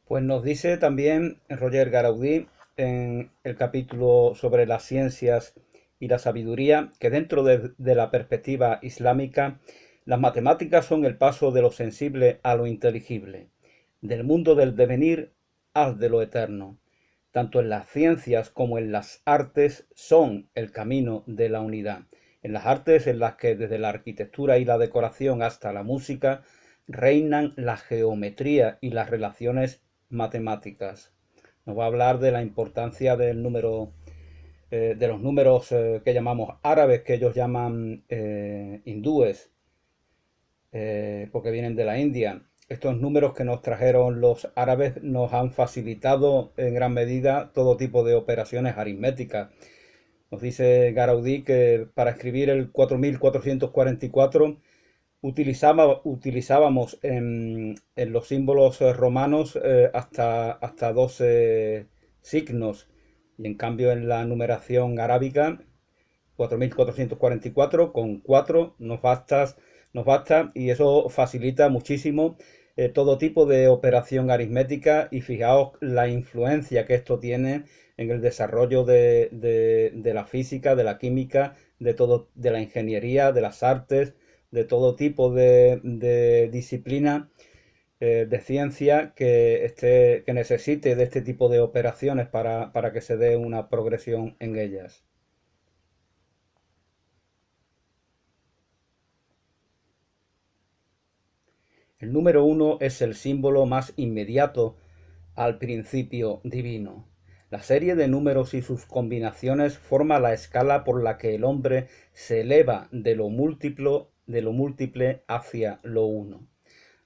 Pues nos dice también Roger Garaudí en el capítulo sobre las ciencias y la sabiduría que dentro de la perspectiva islámica las matemáticas son el paso de lo sensible a lo inteligible, del mundo del devenir al de lo eterno. Tanto en las ciencias como en las artes son el camino de la unidad. En las artes en las que desde la arquitectura y la decoración hasta la música reinan la geometría y las relaciones matemáticas. Nos va a hablar de la importancia del número, de los números que llamamos árabes, que ellos llaman hindúes, porque vienen de la India. Estos números que nos trajeron los árabes nos han facilitado en gran medida todo tipo de operaciones aritméticas. Nos dice Garaudí que para escribir el 4444 utilizábamos en los símbolos romanos hasta 12 signos, y en cambio en la numeración arábica 4444 con 4 nos basta, y eso facilita muchísimo todo tipo de operación aritmética. Y fijaos la influencia que esto tiene en el desarrollo de la física, de la química, de la ingeniería, de las artes, de todo tipo de disciplina de ciencia que necesite de este tipo de operaciones para que se dé una progresión en ellas. El número uno es el símbolo más inmediato al principio divino. La serie de números y sus combinaciones forma la escala por la que el hombre se eleva de lo múltiple hacia lo uno.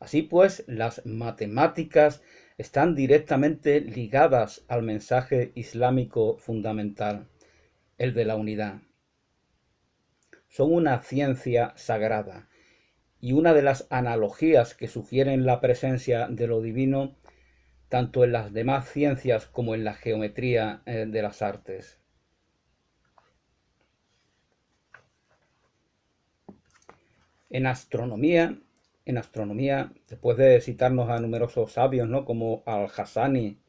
Así pues, las matemáticas están directamente ligadas al mensaje islámico fundamental, el de la unidad. Son una ciencia sagrada, y una de las analogías que sugieren la presencia de lo divino tanto en las demás ciencias como en la geometría de las artes. En astronomía, después de citarnos a numerosos sabios, ¿no?, como Al-Hassani,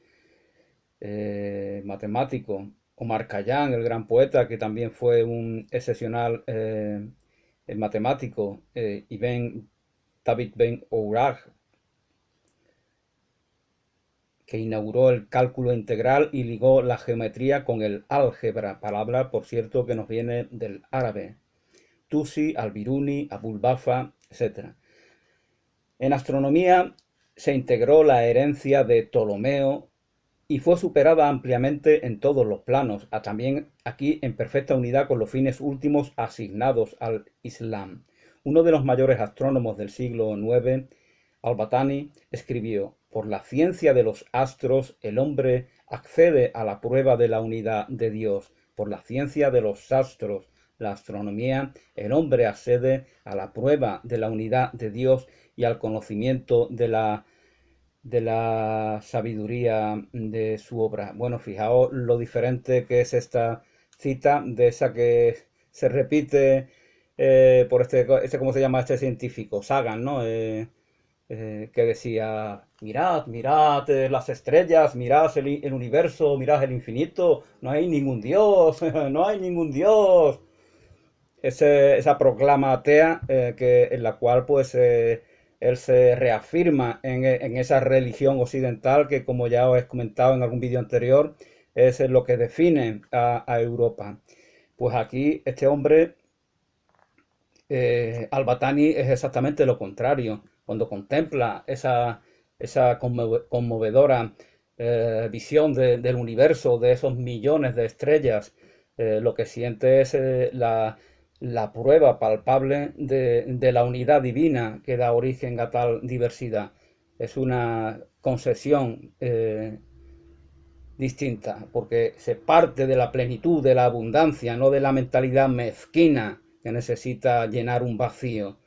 matemático, Omar Khayyam, el gran poeta, que también fue un excepcional matemático, y David Ben Ourag, que inauguró el cálculo integral y ligó la geometría con el álgebra, palabra, por cierto, que nos viene del árabe. Tusi, Al-Biruni, Abul-Bafa, etc. En astronomía se integró la herencia de Ptolomeo y fue superada ampliamente en todos los planos, también aquí en perfecta unidad con los fines últimos asignados al Islam. Uno de los mayores astrónomos del siglo IX, Al-Batani, escribió: por la ciencia de los astros el hombre accede a la prueba de la unidad de Dios. Por la ciencia de los astros, la astronomía, el hombre accede a la prueba de la unidad de Dios y al conocimiento de la sabiduría de su obra. Bueno, fijaos lo diferente que es esta cita de esa que se repite por ¿cómo se llama este científico? Sagan, ¿no? Que decía: mirad, mirad las estrellas, mirad el universo, mirad el infinito, no hay ningún Dios, no hay ningún Dios. Esa proclama atea en la cual pues él se reafirma en esa religión occidental que, como ya os he comentado en algún vídeo anterior, es lo que define a Europa. Pues aquí este hombre, Al-Batani, es exactamente lo contrario. Cuando contempla esa conmovedora visión del universo, de esos millones de estrellas, lo que siente es la prueba palpable de la unidad divina que da origen a tal diversidad. Es una concesión distinta, porque se parte de la plenitud, de la abundancia, no de la mentalidad mezquina que necesita llenar un vacío,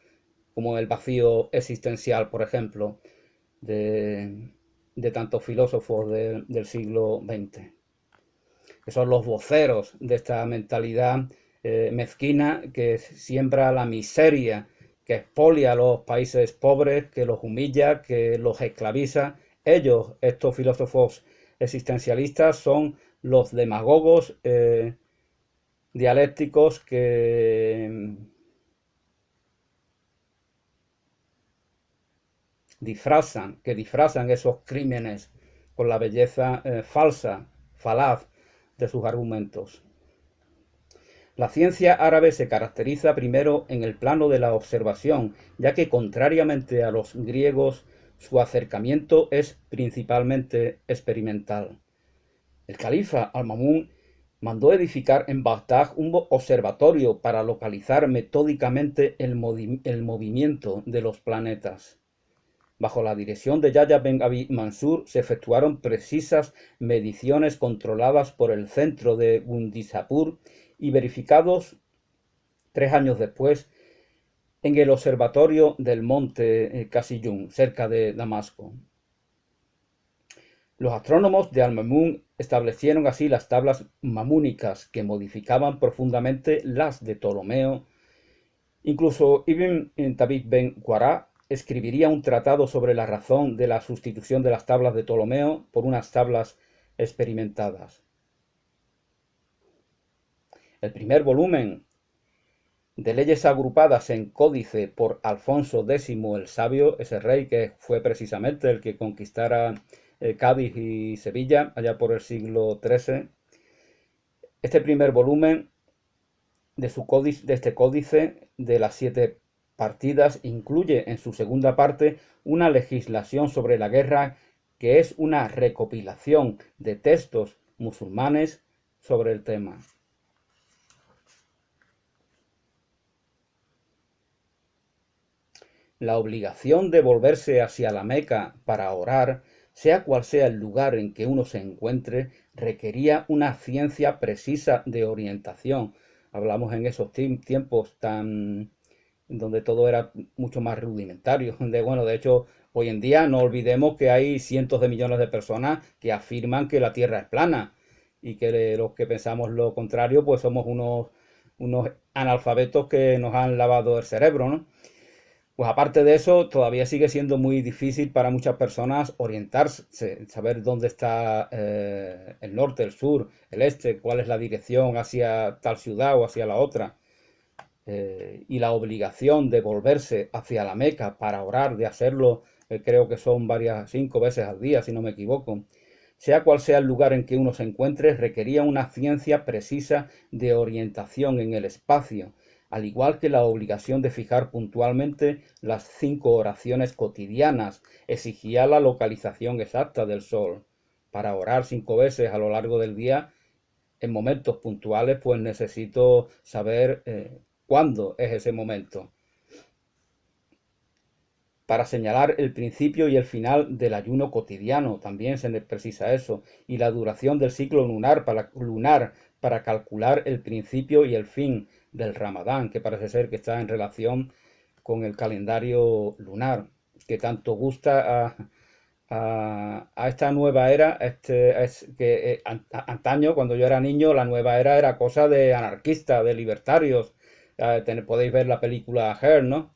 como el vacío existencial, por ejemplo, de tantos filósofos del siglo XX, que son los voceros de esta mentalidad mezquina que siembra la miseria, que expolia a los países pobres, que los humilla, que los esclaviza Ellos, estos filósofos existencialistas, son los demagogos dialécticos que disfrazan esos crímenes con la belleza falsa, falaz de sus argumentos. La ciencia árabe se caracteriza primero en el plano de la observación, ya que contrariamente a los griegos, su acercamiento es principalmente experimental. El califa Al-Ma'mún mandó edificar en Bagdad un observatorio para localizar metódicamente el movimiento de los planetas. Bajo la dirección de Yahya ben Abi Mansur se efectuaron precisas mediciones controladas por el centro de Gundisapur y verificados 3 años después en el observatorio del monte Kasiyun, cerca de Damasco. Los astrónomos de Al-Ma'mún establecieron así las tablas mamúnicas que modificaban profundamente las de Ptolomeo. Incluso Ibn Tabib ben Qurra escribiría un tratado sobre la razón de la sustitución de las tablas de Ptolomeo por unas tablas experimentadas. El primer volumen de leyes agrupadas en códice por Alfonso X el Sabio, ese rey que fue precisamente el que conquistara Cádiz y Sevilla allá por el siglo XIII. Este primer volumen de este códice de las 7 partidas incluye en su segunda parte una legislación sobre la guerra que es una recopilación de textos musulmanes sobre el tema. La obligación de volverse hacia la Meca para orar, sea cual sea el lugar en que uno se encuentre, requería una ciencia precisa de orientación. Hablamos en esos tiempos tan donde todo era mucho más rudimentario. De hecho, hoy en día no olvidemos que hay cientos de millones de personas que afirman que la Tierra es plana y que los que pensamos lo contrario, pues somos unos analfabetos que nos han lavado el cerebro, ¿no? Pues aparte de eso, todavía sigue siendo muy difícil para muchas personas orientarse, saber dónde está el norte, el sur, el este, cuál es la dirección hacia tal ciudad o hacia la otra. Y la obligación de volverse hacia la Meca para orar, de hacerlo, creo que son 5 veces al día, si no me equivoco. Sea cual sea el lugar en que uno se encuentre, requería una ciencia precisa de orientación en el espacio, al igual que la obligación de fijar puntualmente las 5 oraciones cotidianas, exigía la localización exacta del sol. Para orar 5 veces a lo largo del día, en momentos puntuales, pues necesito saber cuándo es ese momento. Para señalar el principio y el final del ayuno cotidiano, también se precisa eso, y la duración del ciclo lunar para calcular el principio y el fin del Ramadán, que parece ser que está en relación con el calendario lunar, que tanto gusta a esta nueva era. Antaño, cuando yo era niño, la nueva era era cosa de anarquistas, de libertarios. Podéis ver la película Her, ¿no?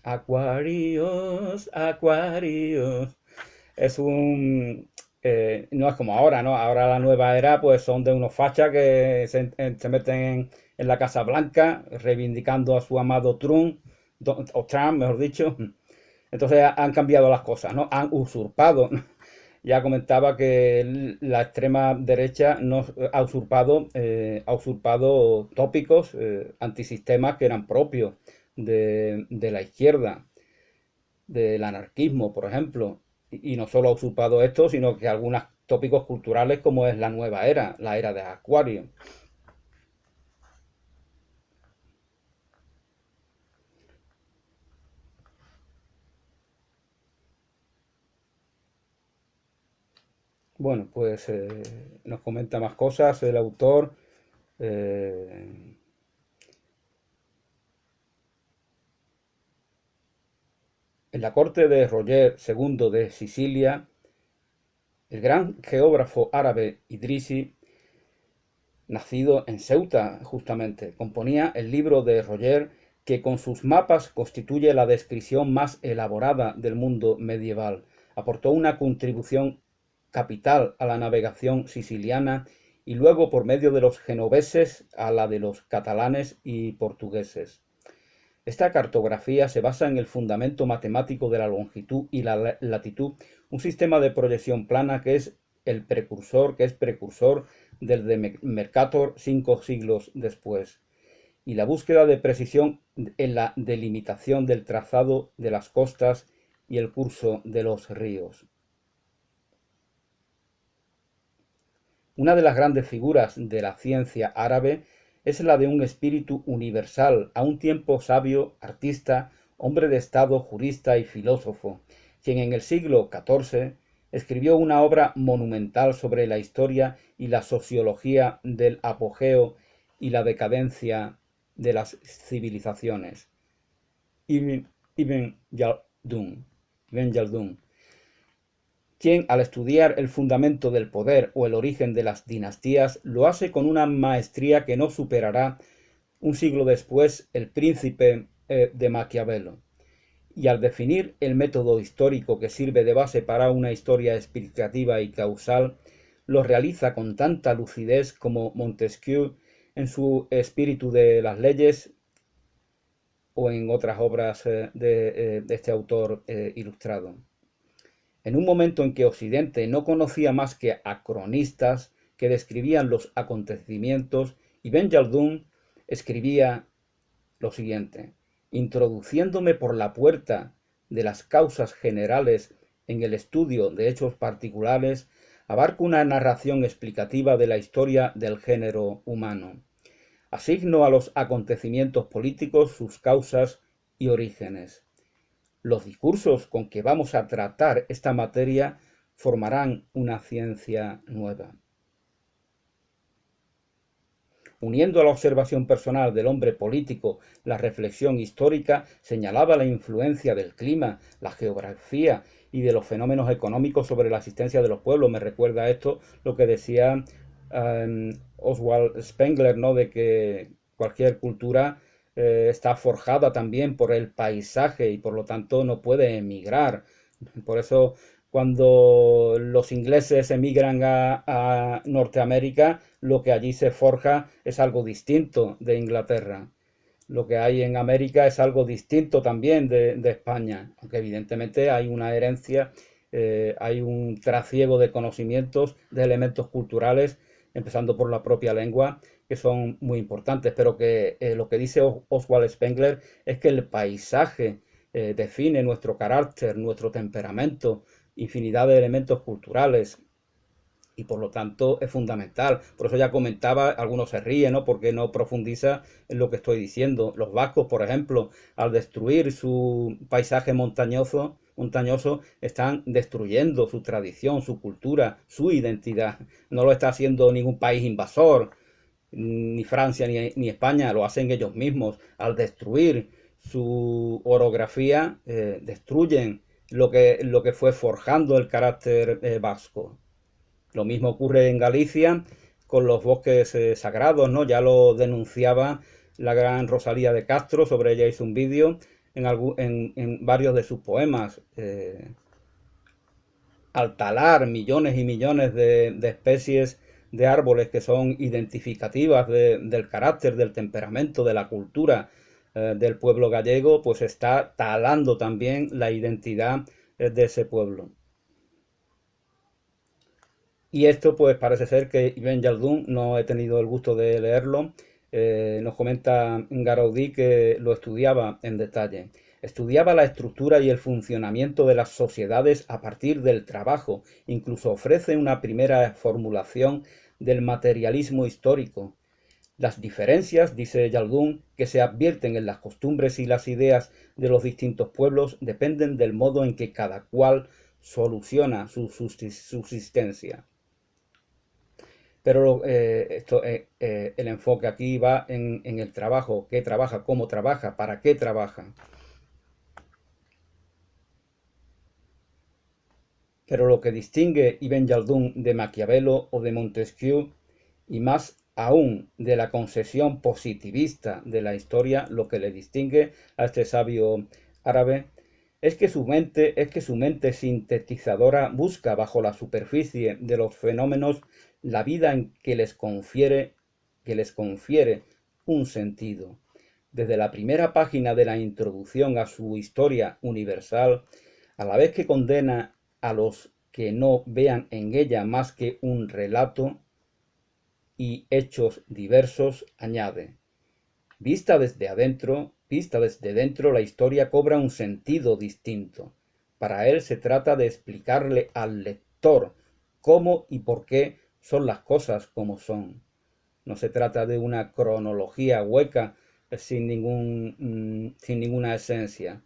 Aquarius, Aquarius. No es como ahora, ¿no? Ahora la nueva era, pues son de unos fachas que se meten en la Casa Blanca, reivindicando a su amado Trump, o Trump, mejor dicho. Entonces han cambiado las cosas, ¿no? Han usurpado. Ya comentaba que la extrema derecha ha usurpado tópicos antisistemas que eran propios de la izquierda, del anarquismo, por ejemplo. Y no solo ha usurpado esto, sino que algunos tópicos culturales como es la nueva era, la era de Acuario. Bueno, pues nos comenta más cosas el autor. En la corte de Roger II de Sicilia, el gran geógrafo árabe Idrisi, nacido en Ceuta justamente, componía el libro de Roger, que con sus mapas constituye la descripción más elaborada del mundo medieval. Aportó una contribución capital a la navegación siciliana y luego por medio de los genoveses a la de los catalanes y portugueses. Esta cartografía se basa en el fundamento matemático de la longitud y la latitud, un sistema de proyección plana que es precursor del de Mercator 5 siglos después, y la búsqueda de precisión en la delimitación del trazado de las costas y el curso de los ríos. Una de las grandes figuras de la ciencia árabe es la de un espíritu universal, a un tiempo sabio, artista, hombre de estado, jurista y filósofo, quien en el siglo XIV escribió una obra monumental sobre la historia y la sociología del apogeo y la decadencia de las civilizaciones. Ibn Jaldún, quien al estudiar el fundamento del poder o el origen de las dinastías lo hace con una maestría que no superará un siglo después el príncipe de Maquiavelo. Y al definir el método histórico que sirve de base para una historia explicativa y causal, lo realiza con tanta lucidez como Montesquieu en su Espíritu de las Leyes o en otras obras de este autor ilustrado. En un momento en que Occidente no conocía más que a cronistas que describían los acontecimientos, Ibn Jaldún escribía lo siguiente: introduciéndome por la puerta de las causas generales en el estudio de hechos particulares, abarco una narración explicativa de la historia del género humano. Asigno a los acontecimientos políticos sus causas y orígenes. Los discursos con que vamos a tratar esta materia formarán una ciencia nueva. Uniendo a la observación personal del hombre político la reflexión histórica, señalaba la influencia del clima, la geografía y de los fenómenos económicos sobre la existencia de los pueblos. Me recuerda a esto lo que decía Oswald Spengler, ¿no? De que cualquier cultura está forjada también por el paisaje y por lo tanto no puede emigrar. Por eso cuando los ingleses emigran a Norteamérica, lo que allí se forja es algo distinto de Inglaterra. Lo que hay en América es algo distinto también de España, aunque evidentemente hay una herencia, hay un trasiego de conocimientos, de elementos culturales, empezando por la propia lengua, que son muy importantes, pero que lo que dice Oswald Spengler es que el paisaje define nuestro carácter, nuestro temperamento, infinidad de elementos culturales, y por lo tanto es fundamental. Por eso ya comentaba, algunos se ríen, ¿no? Porque no profundiza en lo que estoy diciendo. Los vascos, por ejemplo, al destruir su paisaje montañoso, están destruyendo su tradición, su cultura, su identidad. No lo está haciendo ningún país invasor, ni Francia ni España, lo hacen ellos mismos. Al destruir su orografía, destruyen lo que fue forjando el carácter vasco. Lo mismo ocurre en Galicia con los bosques sagrados, ¿no? Ya lo denunciaba la gran Rosalía de Castro, sobre ella hizo un vídeo en varios de sus poemas. Al talar millones y millones de especies de árboles que son identificativas del carácter, del temperamento, de la cultura del pueblo gallego, pues está talando también la identidad de ese pueblo. Y esto pues parece ser que Ibn Jaldún, no he tenido el gusto de leerlo, nos comenta Garoudí que lo estudiaba en detalle. Estudiaba la estructura y el funcionamiento de las sociedades a partir del trabajo. Incluso ofrece una primera formulación del materialismo histórico. Las diferencias, dice Jaldún, que se advierten en las costumbres y las ideas de los distintos pueblos dependen del modo en que cada cual soluciona su subsistencia. Pero el enfoque aquí va en el trabajo, qué trabaja, cómo trabaja, para qué trabaja. Pero lo que distingue Ibn Jaldún de Maquiavelo o de Montesquieu, y más aún de la concesión positivista de la historia, lo que le distingue a este sabio árabe Es que su mente sintetizadora busca bajo la superficie de los fenómenos la vida en que les confiere un sentido. Desde la primera página de la introducción a su historia universal, a la vez que condena a los que no vean en ella más que un relato y hechos diversos, añade: vista desde dentro, la historia cobra un sentido distinto. Para él se trata de explicarle al lector cómo y por qué son las cosas como son. No se trata de una cronología hueca sin ninguna esencia.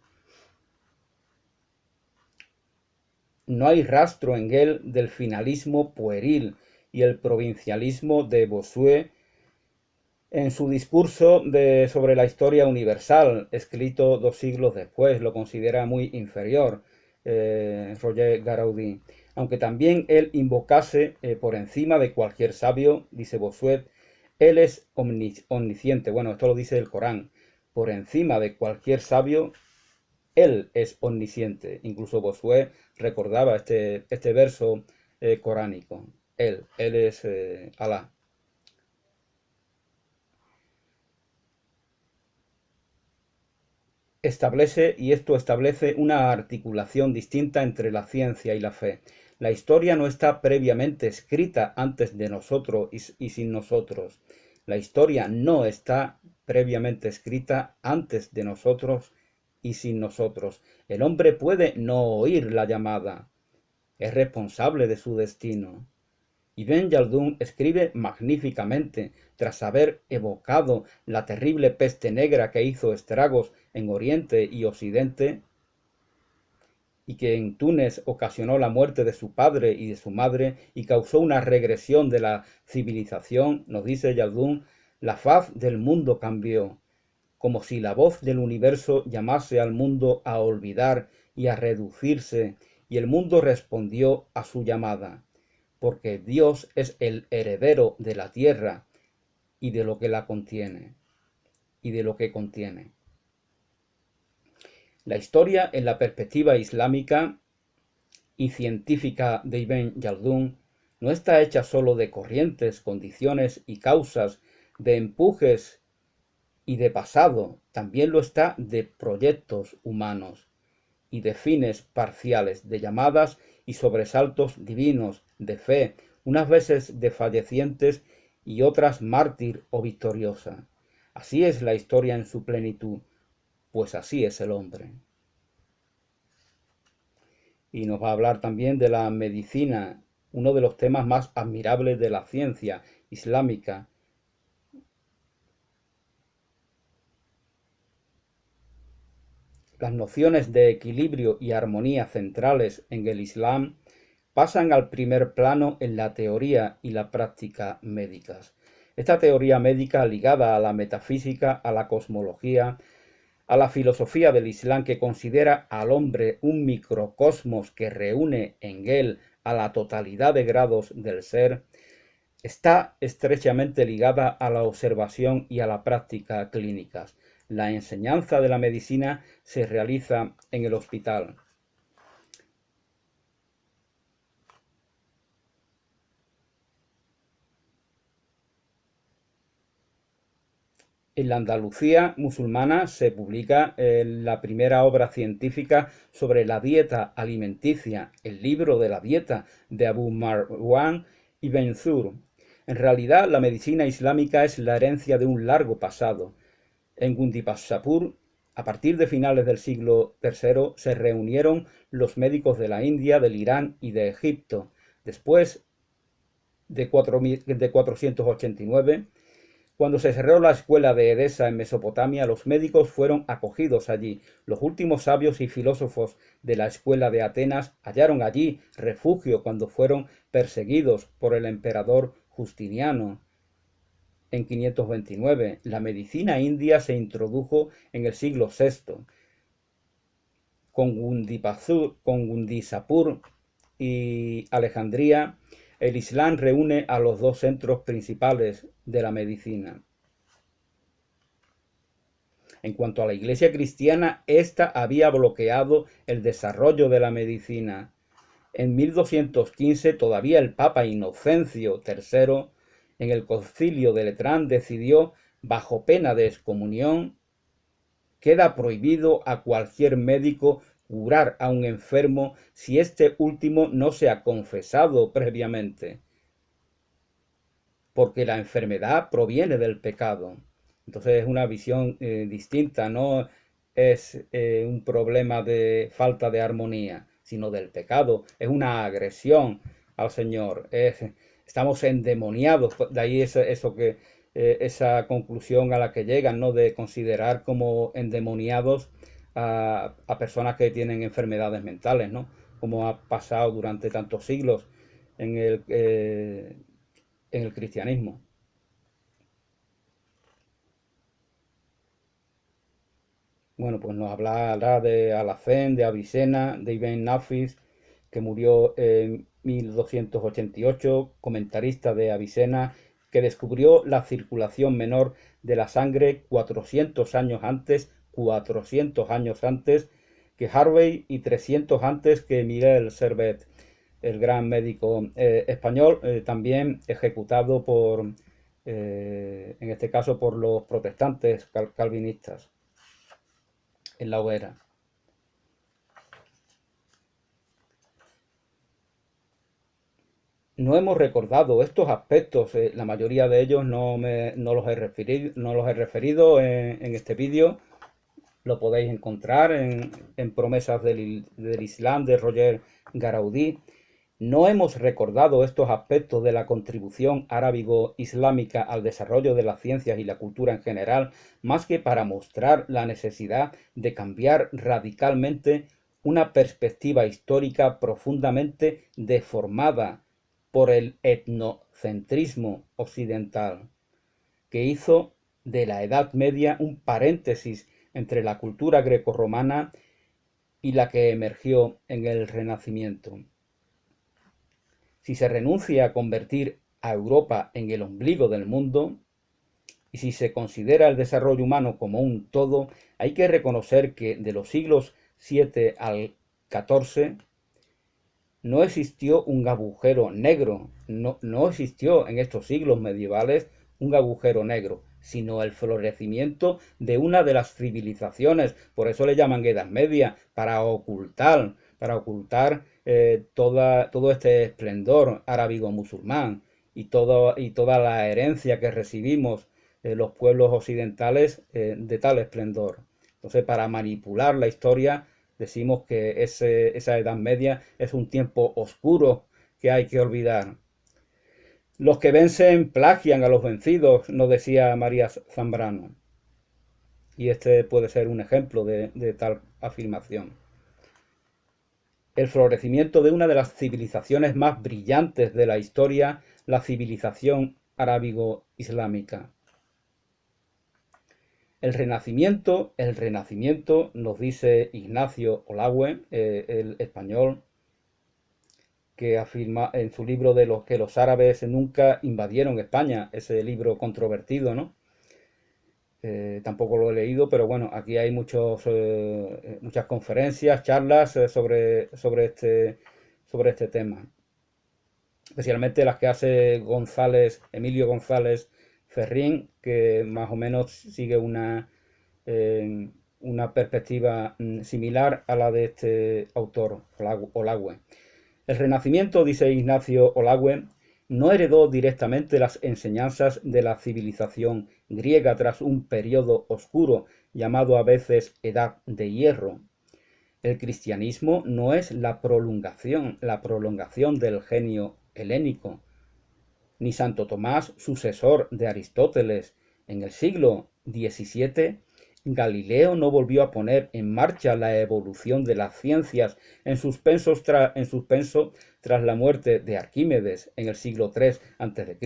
No hay rastro en él del finalismo pueril y el provincialismo de Bossuet en su discurso sobre la historia universal, escrito 2 siglos después. Lo considera muy inferior Roger Garaudí. Aunque también él invocase por encima de cualquier sabio, dice Bossuet, él es omnisciente. Bueno, esto lo dice el Corán. Por encima de cualquier sabio, él es omnisciente. Incluso Bossuet recordaba este verso coránico. Él es Alá. Esto establece una articulación distinta entre la ciencia y la fe. La historia no está previamente escrita antes de nosotros y sin nosotros. La historia no está previamente escrita antes de nosotros y sin nosotros. El hombre puede no oír la llamada. Es responsable de su destino. Ibn Yaldún escribe magníficamente, tras haber evocado la terrible peste negra que hizo estragos en Oriente y Occidente, y que en Túnez ocasionó la muerte de su padre y de su madre y causó una regresión de la civilización. Nos dice Yaldún: la faz del mundo cambió, como si la voz del universo llamase al mundo a olvidar y a reducirse, y el mundo respondió a su llamada, porque Dios es el heredero de la tierra y de lo que la contiene, y de lo que contiene. La historia en la perspectiva islámica y científica de Ibn Yaldún no está hecha sólo de corrientes, condiciones y causas, de empujes y de pasado, también lo está de proyectos humanos y de fines parciales, de llamadas y sobresaltos divinos, de fe, unas veces desfallecientes y otras mártir o victoriosa. Así es la historia en su plenitud, pues así es el hombre. Y nos va a hablar también de la medicina, uno de los temas más admirables de la ciencia islámica. Las nociones de equilibrio y armonía centrales en el Islam pasan al primer plano en la teoría y la práctica médicas. Esta teoría médica, ligada a la metafísica, a la cosmología, a la filosofía del Islam, que considera al hombre un microcosmos que reúne en él a la totalidad de grados del ser, está estrechamente ligada a la observación y a la práctica clínicas. La enseñanza de la medicina se realiza en el hospital. En la Andalucía musulmana se publica la primera obra científica sobre la dieta alimenticia, el libro de la dieta de Abu Marwan ibn Zur. En realidad, la medicina islámica es la herencia de un largo pasado. En Gundipashapur, a partir de finales del siglo III, se reunieron los médicos de la India, del Irán y de Egipto. Después de 489, cuando se cerró la escuela de Edesa en Mesopotamia, los médicos fueron acogidos allí. Los últimos sabios y filósofos de la escuela de Atenas hallaron allí refugio cuando fueron perseguidos por el emperador Justiniano. En 529, la medicina india se introdujo en el siglo VI. Con Gundisapur y Alejandría, el Islam reúne a los dos centros principales de la medicina. En cuanto a la Iglesia cristiana, ésta había bloqueado el desarrollo de la medicina. En 1215 todavía el Papa Inocencio III, en el Concilio de Letrán, decidió, bajo pena de excomunión, queda prohibido a cualquier médico curar a un enfermo si este último no se ha confesado previamente, porque la enfermedad proviene del pecado. Entonces es una visión distinta, no es un problema de falta de armonía, sino del pecado. Es una agresión al Señor. Estamos endemoniados, de ahí esa conclusión a la que llegan, ¿no? De considerar como endemoniados a personas que tienen enfermedades mentales, ¿no? Como ha pasado durante tantos siglos en el cristianismo. Bueno, pues nos hablará de Alacén, de Avicena, de Ibn Nafis, que murió en 1288, comentarista de Avicena, que descubrió la circulación menor de la sangre 400 años antes que Harvey y 300 antes que Miguel Servet, el gran médico español, también ejecutado en este caso, por los protestantes calvinistas en la hoguera. No hemos recordado estos aspectos, la mayoría de ellos no los he referido en este vídeo. Lo podéis encontrar en Promesas del Islam de Roger Garaudí. No hemos recordado estos aspectos de la contribución arábigo-islámica al desarrollo de las ciencias y la cultura en general, más que para mostrar la necesidad de cambiar radicalmente una perspectiva histórica profundamente deformada por el etnocentrismo occidental, que hizo de la Edad Media un paréntesis entre la cultura grecorromana y la que emergió en el Renacimiento. Si se renuncia a convertir a Europa en el ombligo del mundo, y si se considera el desarrollo humano como un todo, hay que reconocer que de los siglos VII al XIV no existió un agujero negro, no existió en estos siglos medievales un agujero negro, sino el florecimiento de una de las civilizaciones. Por eso le llaman Edad Media, para ocultar todo este esplendor arábigo-musulmán y toda la herencia que recibimos los pueblos occidentales de tal esplendor. Entonces, para manipular la historia, decimos que esa Edad Media es un tiempo oscuro que hay que olvidar. Los que vencen plagian a los vencidos, nos decía María Zambrano. Y este puede ser un ejemplo de tal afirmación. El florecimiento de una de las civilizaciones más brillantes de la historia, la civilización arábigo-islámica. El Renacimiento, nos dice Ignacio Olagüe, el español, que afirma en su libro de los que los árabes nunca invadieron España, ese libro controvertido, ¿no? Tampoco lo he leído, pero bueno, aquí hay muchas conferencias, charlas sobre este tema. Especialmente las que hace Emilio González Ferrín, que más o menos sigue una perspectiva similar a la de este autor, Olagüe. El Renacimiento, dice Ignacio Olagüe, no heredó directamente las enseñanzas de la civilización griega tras un periodo oscuro llamado a veces Edad de Hierro. El cristianismo no es la prolongación del genio helénico, ni Santo Tomás, sucesor de Aristóteles. En el siglo XVII, Galileo no volvió a poner en marcha la evolución de las ciencias en suspenso tras la muerte de Arquímedes en el siglo III a.C.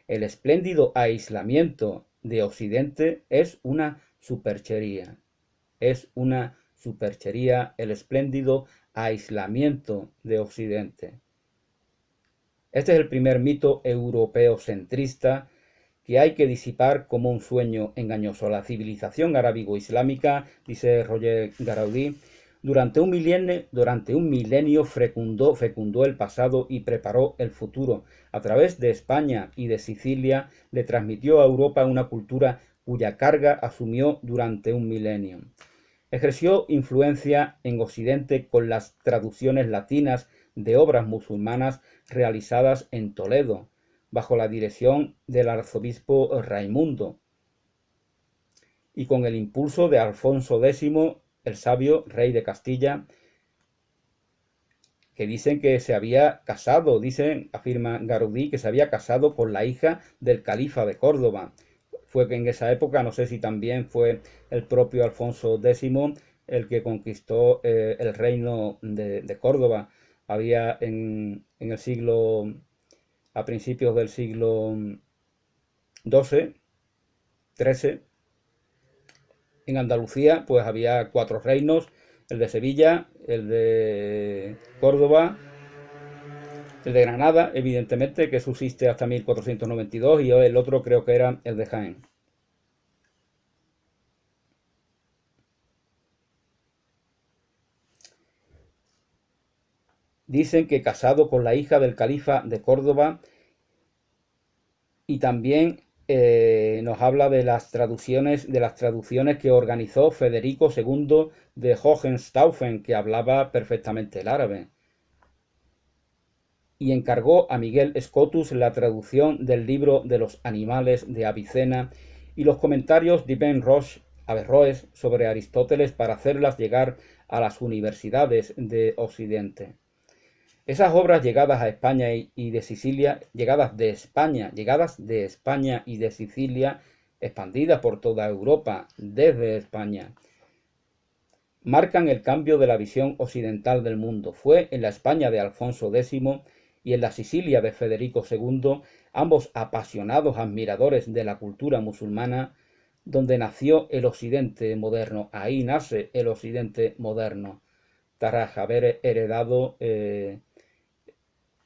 El espléndido aislamiento de Occidente es una superchería. Es una superchería el espléndido aislamiento de Occidente. Este es el primer mito europeo centrista que hay que disipar como un sueño engañoso. La civilización arábigo-islámica, dice Roger Garaudí, durante un milenio fecundó el pasado y preparó el futuro. A través de España y de Sicilia le transmitió a Europa una cultura cuya carga asumió durante un milenio. Ejerció influencia en Occidente con las traducciones latinas de obras musulmanas realizadas en Toledo, bajo la dirección del arzobispo Raimundo, y con el impulso de Alfonso X, el sabio rey de Castilla, que dicen que se había casado, afirma Gaudí, que se había casado con la hija del califa de Córdoba. Fue que en esa época, no sé si también fue el propio Alfonso X el que conquistó el reino de Córdoba. Había en el siglo, a principios del siglo XII, XIII, en Andalucía pues había 4 reinos: el de Sevilla, el de Córdoba, el de Granada, evidentemente, que subsiste hasta 1492, y el otro creo que era el de Jaén. Dicen que casado con la hija del califa de Córdoba, y también nos habla de las traducciones que organizó Federico II de Hohenstaufen, que hablaba perfectamente el árabe, y encargó a Miguel Scotus la traducción del libro de los animales de Avicena y los comentarios de Ben Averroes sobre Aristóteles para hacerlas llegar a las universidades de Occidente. Esas obras llegadas a España y de Sicilia, llegadas de España y de Sicilia, expandidas por toda Europa desde España, marcan el cambio de la visión occidental del mundo. Fue en la España de Alfonso X y en la Sicilia de Federico II, ambos apasionados admiradores de la cultura musulmana, donde nació el Occidente moderno. Ahí nace el Occidente moderno, tras haber heredado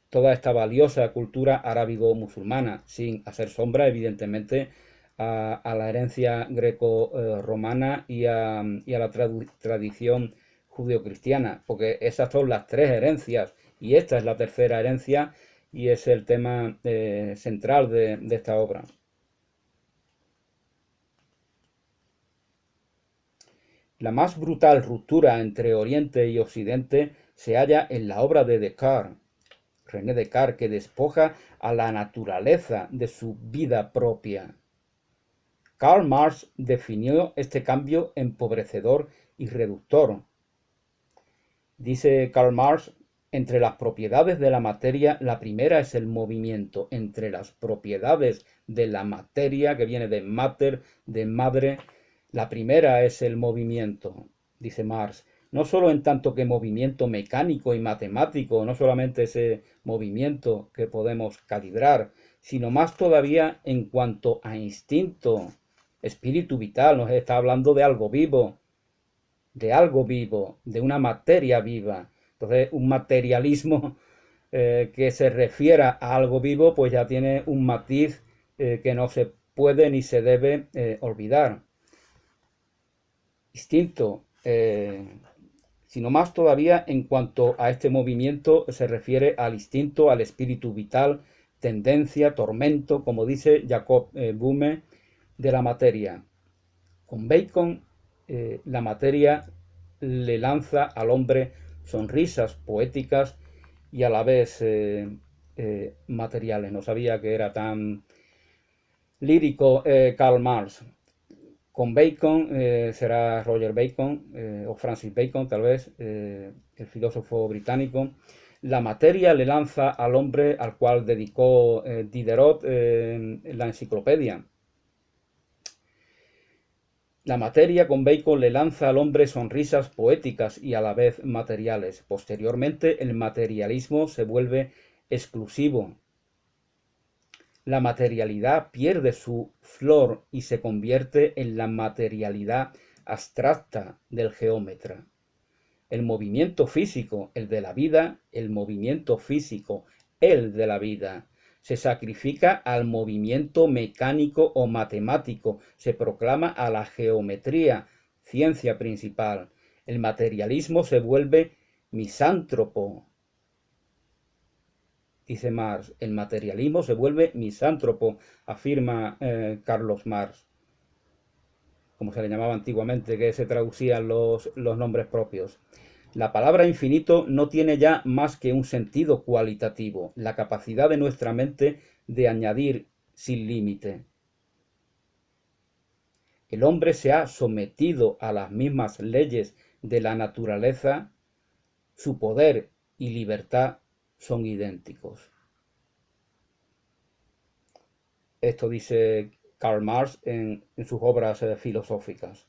toda esta valiosa cultura arábigo-musulmana, sin hacer sombra, evidentemente, a la herencia greco-romana y a la tradición judeocristiana, porque esas son las 3 herencias, y esta es la tercera herencia, y es el tema central de esta obra. La más brutal ruptura entre Oriente y Occidente se halla en la obra de Descartes, René Descartes, que despoja a la naturaleza de su vida propia. Karl Marx definió este cambio empobrecedor y reductor. Dice Karl Marx: entre las propiedades de la materia, la primera es el movimiento. Entre las propiedades de la materia, que viene de mater, de madre, la primera es el movimiento, dice Marx. No solo en tanto que movimiento mecánico y matemático, no solamente ese movimiento que podemos calibrar, sino más todavía en cuanto a instinto, espíritu vital. Nos está hablando de algo vivo, de una materia viva. Entonces, un materialismo que se refiera a algo vivo, pues ya tiene un matiz que no se puede ni se debe olvidar. Instinto, sino más todavía en cuanto a este movimiento se refiere al instinto, al espíritu vital, tendencia, tormento, como dice Jacob Böhme, de la materia. Con Bacon, la materia le lanza al hombre sonrisas poéticas y a la vez materiales. No sabía que era tan lírico Karl Marx. Con Bacon, será Roger Bacon o Francis Bacon tal vez, el filósofo británico. La materia le lanza al hombre, al cual dedicó Diderot la enciclopedia. La materia, con Bacon, le lanza al hombre sonrisas poéticas y a la vez materiales. Posteriormente, el materialismo se vuelve exclusivo. La materialidad pierde su flor y se convierte en la materialidad abstracta del geómetra. El movimiento físico, el de la vida, el movimiento físico, el de la vida, se sacrifica al movimiento mecánico o matemático, se proclama a la geometría, ciencia principal. El materialismo se vuelve misántropo, dice Marx. El materialismo se vuelve misántropo, afirma Carlos Marx, como se le llamaba antiguamente, que se traducían los nombres propios. La palabra infinito no tiene ya más que un sentido cualitativo, la capacidad de nuestra mente de añadir sin límite. El hombre se ha sometido a las mismas leyes de la naturaleza, su poder y libertad son idénticos. Esto dice Karl Marx en sus obras filosóficas.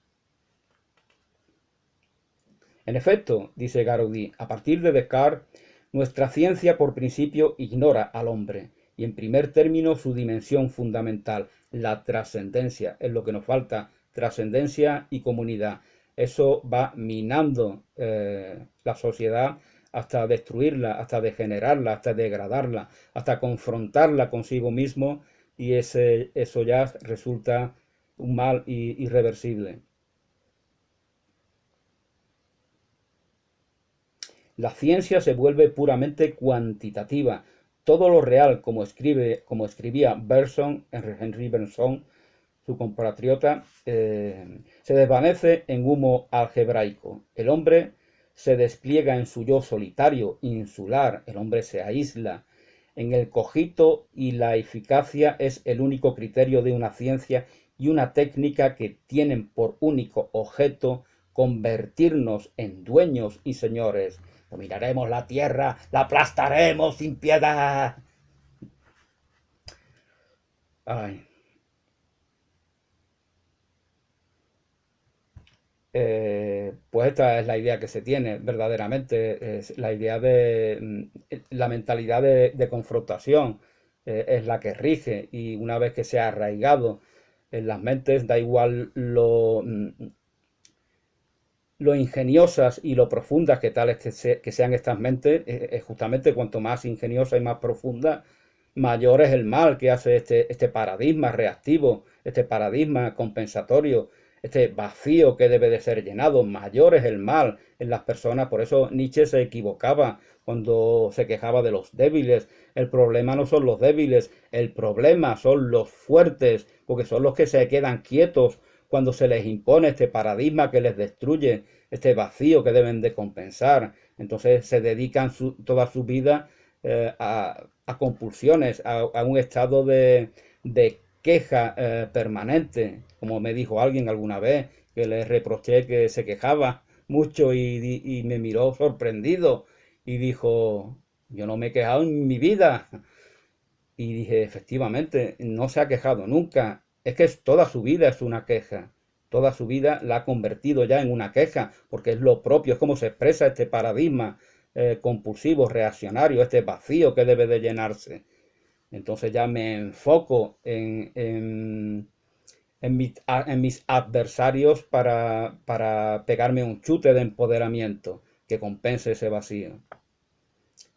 En efecto, dice Gaudí, a partir de Descartes, nuestra ciencia por principio ignora al hombre y en primer término su dimensión fundamental, la trascendencia. Es lo que nos falta, trascendencia y comunidad. Eso va minando la sociedad hasta destruirla, hasta degenerarla, hasta degradarla, hasta confrontarla consigo mismo y eso ya resulta un mal irreversible. La ciencia se vuelve puramente cuantitativa. Todo lo real, como escribía Bergson, Henry Bergson, su compatriota, se desvanece en humo algebraico. El hombre se despliega en su yo solitario, insular. El hombre se aísla. En el cogito y la eficacia es el único criterio de una ciencia y una técnica que tienen por único objeto convertirnos en dueños y señores. Dominaremos la tierra, la aplastaremos sin piedad. Ay. Pues esta es la idea que se tiene verdaderamente, es la idea de la mentalidad de confrontación, es la que rige y una vez que se ha arraigado en las mentes, da igual lo ingeniosas y lo profundas que que sean estas mentes, justamente cuanto más ingeniosa y más profunda, mayor es el mal que hace este paradigma reactivo, este paradigma compensatorio, este vacío que debe de ser llenado, mayor es el mal en las personas. Por eso Nietzsche se equivocaba cuando se quejaba de los débiles. El problema no son los débiles, el problema son los fuertes, porque son los que se quedan quietos cuando se les impone este paradigma que les destruye, este vacío que deben de compensar. Entonces se dedican toda su vida a compulsiones, a un estado de queja permanente, como me dijo alguien alguna vez, que le reproché que se quejaba mucho y me miró sorprendido y dijo, yo no me he quejado en mi vida. Y dije, efectivamente, no se ha quejado nunca. Es que toda su vida es una queja. Toda su vida la ha convertido ya en una queja, porque es lo propio, es como se expresa este paradigma compulsivo, reaccionario, este vacío que debe de llenarse. Entonces ya me enfoco en mis adversarios para pegarme un chute de empoderamiento que compense ese vacío.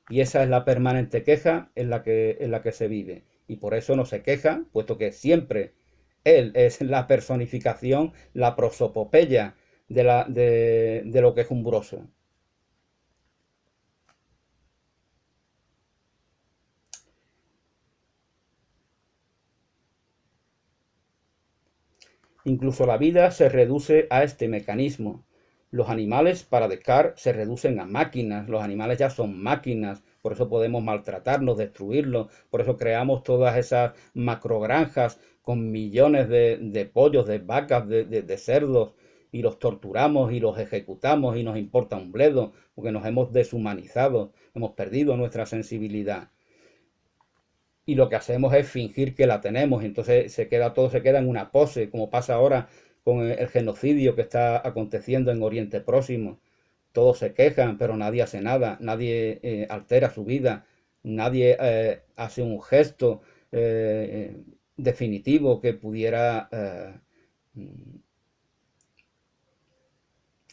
Y esa es la permanente queja en la que se vive. Y por eso no se queja, puesto que siempre él es la personificación, la prosopopeya de lo que es umbroso. Incluso la vida se reduce a este mecanismo. Los animales, para Descartes, se reducen a máquinas. Los animales ya son máquinas. Por eso podemos maltratarlos, destruirlos. Por eso creamos todas esas macrogranjas con millones de pollos, de vacas, de cerdos. Y los torturamos y los ejecutamos y nos importa un bledo. Porque nos hemos deshumanizado. Hemos perdido nuestra sensibilidad y lo que hacemos es fingir que la tenemos, y entonces todo se queda en una pose, como pasa ahora con el genocidio que está aconteciendo en Oriente Próximo. Todos se quejan, pero nadie hace nada, nadie altera su vida, nadie hace un gesto definitivo que pudiera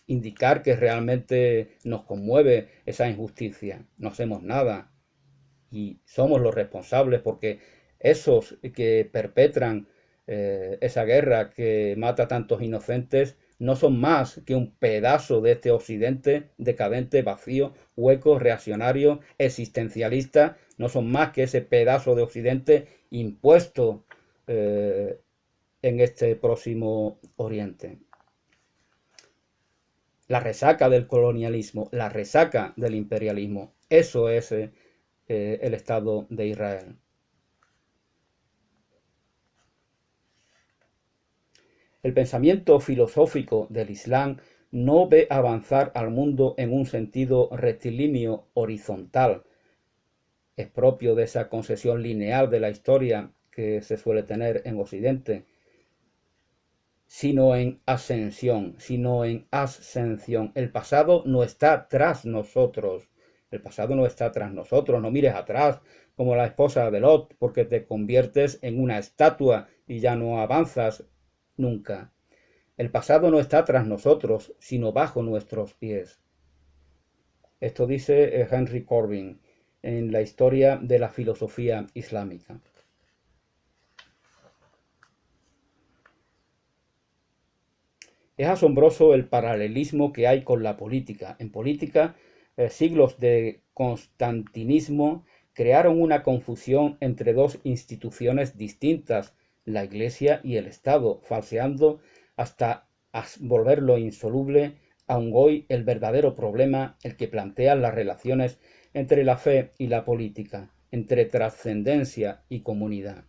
indicar que realmente nos conmueve esa injusticia. No hacemos nada. y somos los responsables porque esos que perpetran esa guerra que mata a tantos inocentes no son más que un pedazo de este occidente decadente, vacío, hueco, reaccionario, existencialista, no son más que ese pedazo de occidente impuesto en este próximo Oriente. La resaca del colonialismo, la resaca del imperialismo, eso es el Estado de Israel. El pensamiento filosófico del Islam no ve avanzar al mundo en un sentido rectilíneo horizontal. Es propio de esa concesión lineal de la historia que se suele tener en Occidente, sino en ascensión, sino en ascensión. El pasado no está tras nosotros. El pasado no está tras nosotros. No mires atrás como la esposa de Lot, porque te conviertes en una estatua y ya no avanzas nunca. El pasado no está tras nosotros, sino bajo nuestros pies. Esto dice Henry Corbin en la historia de la filosofía islámica. Es asombroso el paralelismo que hay con la política. En política, siglos de constantinismo crearon una confusión entre dos instituciones distintas, la Iglesia y el Estado, falseando hasta volverlo insoluble, aun hoy el verdadero problema, el que plantean las relaciones entre la fe y la política, entre trascendencia y comunidad.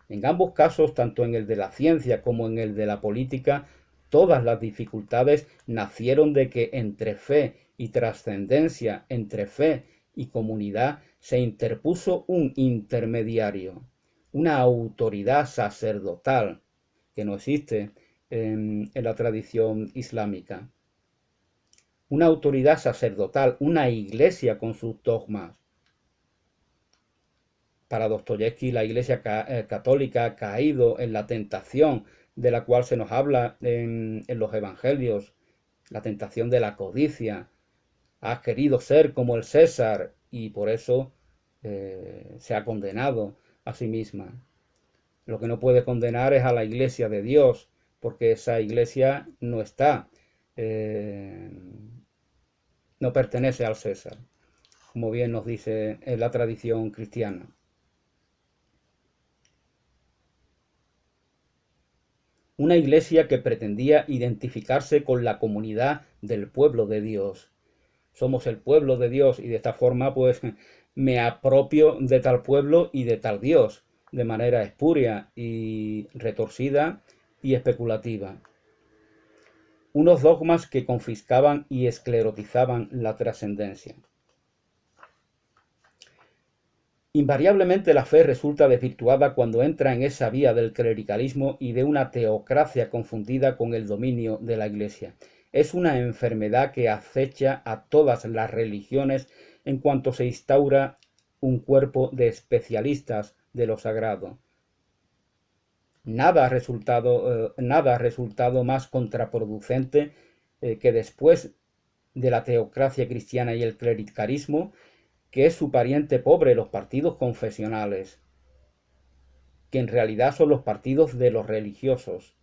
En ambos casos, tanto en el de la ciencia como en el de la política, todas las dificultades nacieron de que entre fe y trascendencia, entre fe y comunidad, se interpuso un intermediario, una autoridad sacerdotal, que no existe en la tradición islámica. Una autoridad sacerdotal, una iglesia con sus dogmas. Para Dostoyevsky, la Iglesia católica ha caído en la tentación de la cual se nos habla en los Evangelios, la tentación de la codicia. Ha querido ser como el César y por eso se ha condenado a sí misma. Lo que no puede condenar es a la Iglesia de Dios, porque esa Iglesia no está, no pertenece al César, como bien nos dice en la tradición cristiana. Una iglesia que pretendía identificarse con la comunidad del pueblo de Dios. Somos el pueblo de Dios y de esta forma pues me apropio de tal pueblo y de tal Dios de manera espuria y retorcida y especulativa. Unos dogmas que confiscaban y esclerotizaban la trascendencia. Invariablemente la fe resulta desvirtuada cuando entra en esa vía del clericalismo y de una teocracia confundida con el dominio de la Iglesia. Es una enfermedad que acecha a todas las religiones en cuanto se instaura un cuerpo de especialistas de lo sagrado. Nada ha resultado más contraproducente que después de la teocracia cristiana y el clericalismo, que es su pariente pobre, los partidos confesionales, que en realidad son los partidos de los religiosos.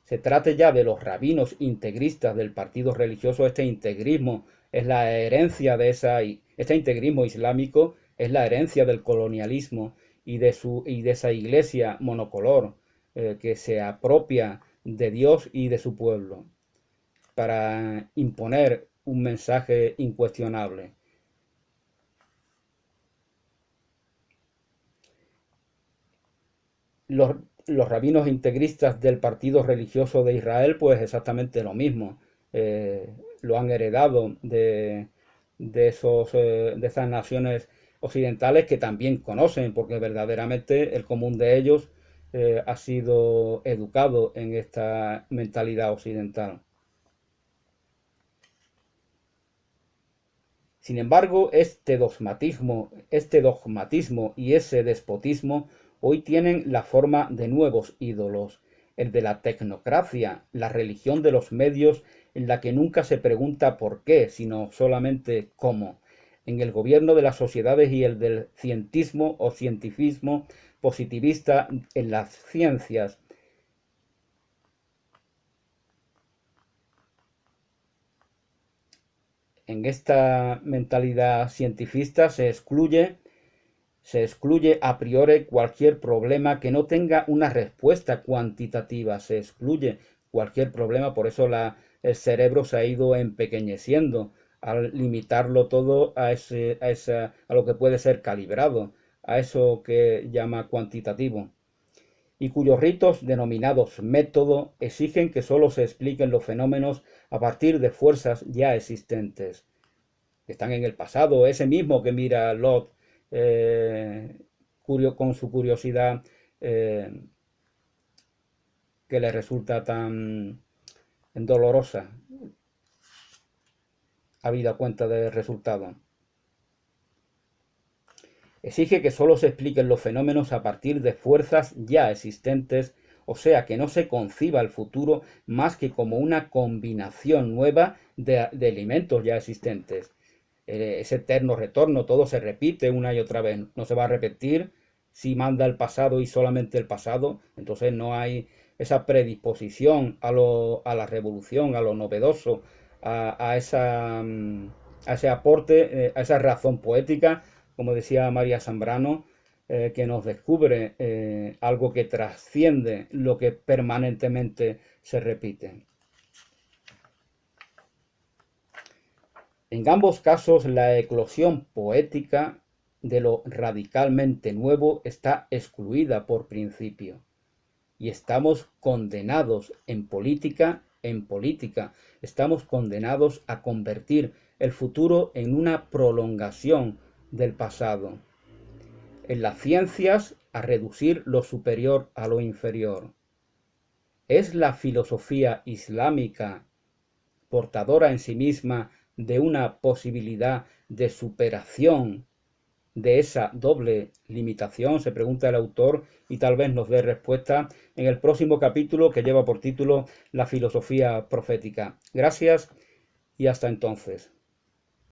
Se trate ya de los rabinos integristas del partido religioso, este integrismo es la herencia de este integrismo islámico es la herencia del colonialismo y de esa iglesia monocolor que se apropia de Dios y de su pueblo para imponer un mensaje incuestionable. Los rabinos integristas del partido religioso de Israel, pues exactamente lo mismo. Lo han heredado de esas naciones occidentales que también conocen, porque verdaderamente el común de ellos ha sido educado en esta mentalidad occidental. Sin embargo, este dogmatismo y ese despotismo hoy tienen la forma de nuevos ídolos, el de la tecnocracia, la religión de los medios en la que nunca se pregunta por qué, sino solamente cómo. En el gobierno de las sociedades y el del cientismo o cientifismo positivista en las ciencias. En esta mentalidad cientifista se excluye a priori cualquier problema que no tenga una respuesta cuantitativa, se excluye cualquier problema, por eso el cerebro se ha ido empequeñeciendo al limitarlo todo a lo que puede ser calibrado, a eso que llama cuantitativo, y cuyos ritos denominados método exigen que sólo se expliquen los fenómenos a partir de fuerzas ya existentes, que están en el pasado, ese mismo que mira Lot con su curiosidad que le resulta tan dolorosa, habida cuenta del resultado. Exige que sólo se expliquen los fenómenos a partir de fuerzas ya existentes, o sea, que no se conciba el futuro más que como una combinación nueva de elementos ya existentes. Ese eterno retorno, todo se repite una y otra vez, no se va a repetir si manda el pasado y solamente el pasado, entonces no hay esa predisposición a la revolución, a lo novedoso, a ese aporte, a esa razón poética, como decía María Zambrano, que nos descubre algo que trasciende lo que permanentemente se repite. En ambos casos, la eclosión poética de lo radicalmente nuevo está excluida por principio. Y estamos condenados en política, estamos condenados a convertir el futuro en una prolongación del pasado. En las ciencias, a reducir lo superior a lo inferior. ¿Es la filosofía islámica portadora en sí misma de una posibilidad de superación de esa doble limitación? Se pregunta el autor y tal vez nos dé respuesta en el próximo capítulo que lleva por título La filosofía profética. Gracias y hasta entonces.